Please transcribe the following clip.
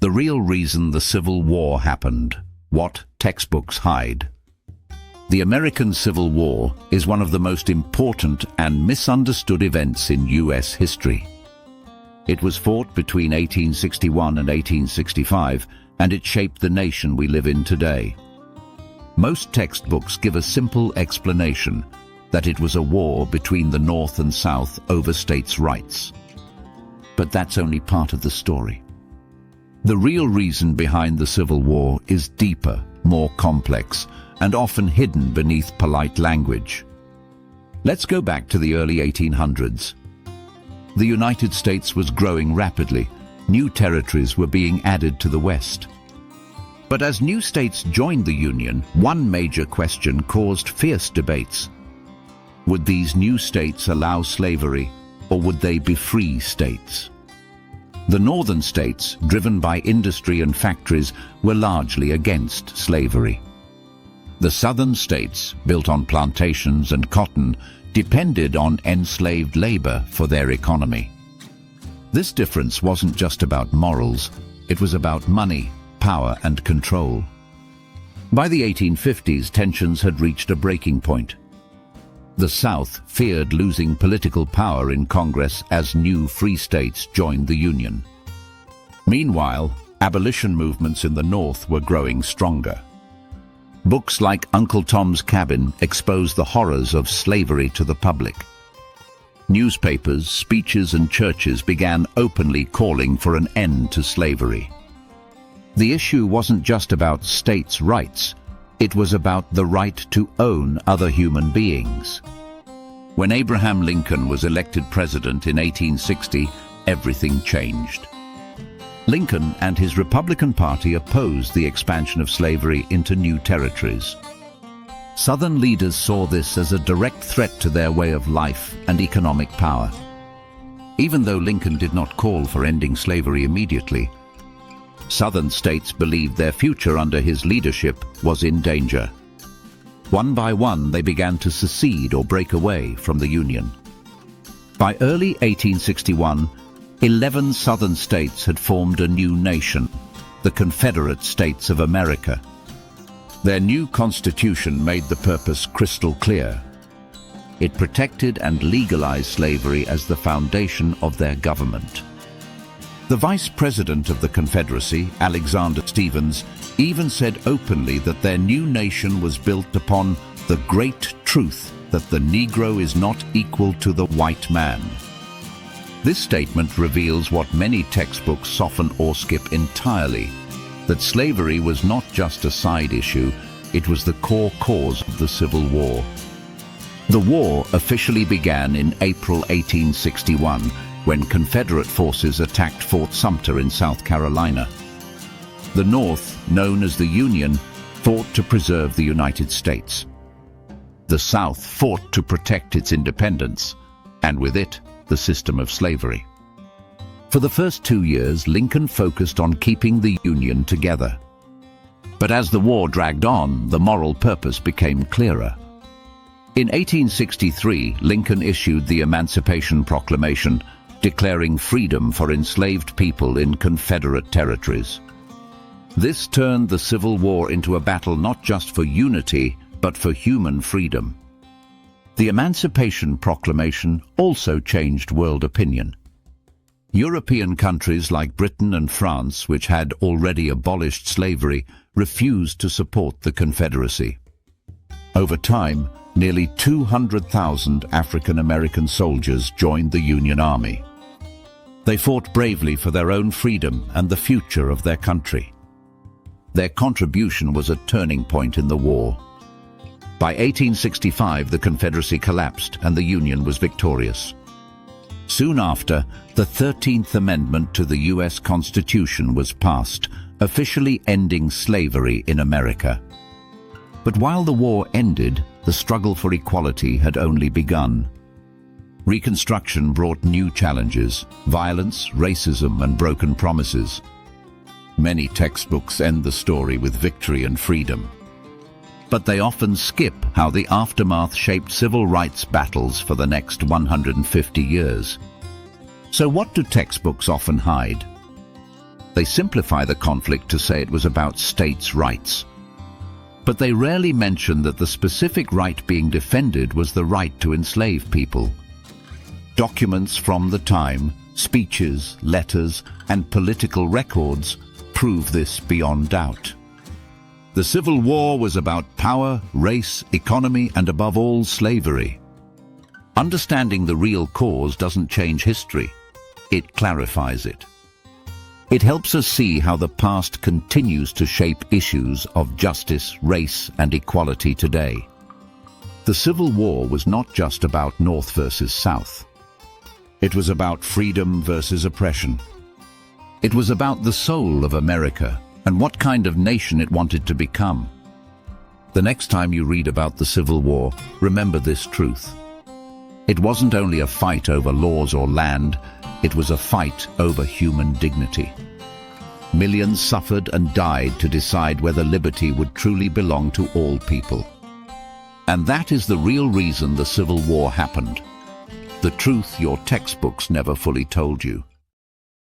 The real reason the Civil War happened. What textbooks hide. The American Civil War is one of the most important and misunderstood events in U.S. history. It was fought between 1861 and 1865, and it shaped the nation we live in today. Most textbooks give a simple explanation that it was a war between the North and South over states' rights. But that's only part of the story. The real reason behind the Civil War is deeper, more complex, and often hidden beneath polite language. Let's go back to the early 1800s. The United States was growing rapidly. New territories were being added to the West. But as new states joined the Union, one major question caused fierce debates. Would these new states allow slavery, or would they be free states? The northern states, driven by industry and factories, were largely against slavery. The southern states, built on plantations and cotton, depended on enslaved labor for their economy. This difference wasn't just about morals, it was about money, power and control. By the 1850s, tensions had reached a breaking point. The South feared losing political power in Congress as new free states joined the Union. Meanwhile, abolition movements in the North were growing stronger. Books like Uncle Tom's Cabin exposed the horrors of slavery to the public. Newspapers, speeches and churches began openly calling for an end to slavery. The issue wasn't just about states' rights, it was about the right to own other human beings. When Abraham Lincoln was elected president in 1860, everything changed. Lincoln and his Republican Party opposed the expansion of slavery into new territories. Southern leaders saw this as a direct threat to their way of life and economic power. Even though Lincoln did not call for ending slavery immediately, Southern states believed their future under his leadership was in danger. One by one, they began to secede or break away from the Union. By early 1861, 11 Southern states had formed a new nation, the Confederate States of America. Their new constitution made the purpose crystal clear. It protected and legalized slavery as the foundation of their government. The Vice President of the Confederacy, Alexander Stephens, even said openly that their new nation was built upon the great truth that the Negro is not equal to the white man. This statement reveals what many textbooks soften or skip entirely, that slavery was not just a side issue, it was the core cause of the Civil War. The war officially began in April 1861, when Confederate forces attacked Fort Sumter in South Carolina. The North, known as the Union, fought to preserve the United States. The South fought to protect its independence, and with it, the system of slavery. For the first 2 years, Lincoln focused on keeping the Union together. But as the war dragged on, the moral purpose became clearer. In 1863, Lincoln issued the Emancipation Proclamation, declaring freedom for enslaved people in Confederate territories. This turned the Civil War into a battle not just for unity, but for human freedom. The Emancipation Proclamation also changed world opinion. European countries like Britain and France, which had already abolished slavery, refused to support the Confederacy. Over time, nearly 200,000 African American soldiers joined the Union Army. They fought bravely for their own freedom and the future of their country. Their contribution was a turning point in the war. By 1865, the Confederacy collapsed and the Union was victorious. Soon after, the 13th Amendment to the U.S. Constitution was passed, officially ending slavery in America. But while the war ended, the struggle for equality had only begun. Reconstruction brought new challenges: violence, racism, and broken promises. Many textbooks end the story with victory and freedom. But they often skip how the aftermath shaped civil rights battles for the next 150 years. So what do textbooks often hide? They simplify the conflict to say it was about states' rights. But they rarely mention that the specific right being defended was the right to enslave people. Documents from the time, speeches, letters, and political records prove this beyond doubt. The Civil War was about power, race, economy, and above all, slavery. Understanding the real cause doesn't change history. It clarifies it. It helps us see how the past continues to shape issues of justice, race, and equality today. The Civil War was not just about North versus South. It was about freedom versus oppression. It was about the soul of America and what kind of nation it wanted to become. The next time you read about the Civil War, remember this truth. It wasn't only a fight over laws or land, it was a fight over human dignity. Millions suffered and died to decide whether liberty would truly belong to all people. And that is the real reason the Civil War happened. The truth your textbooks never fully told you.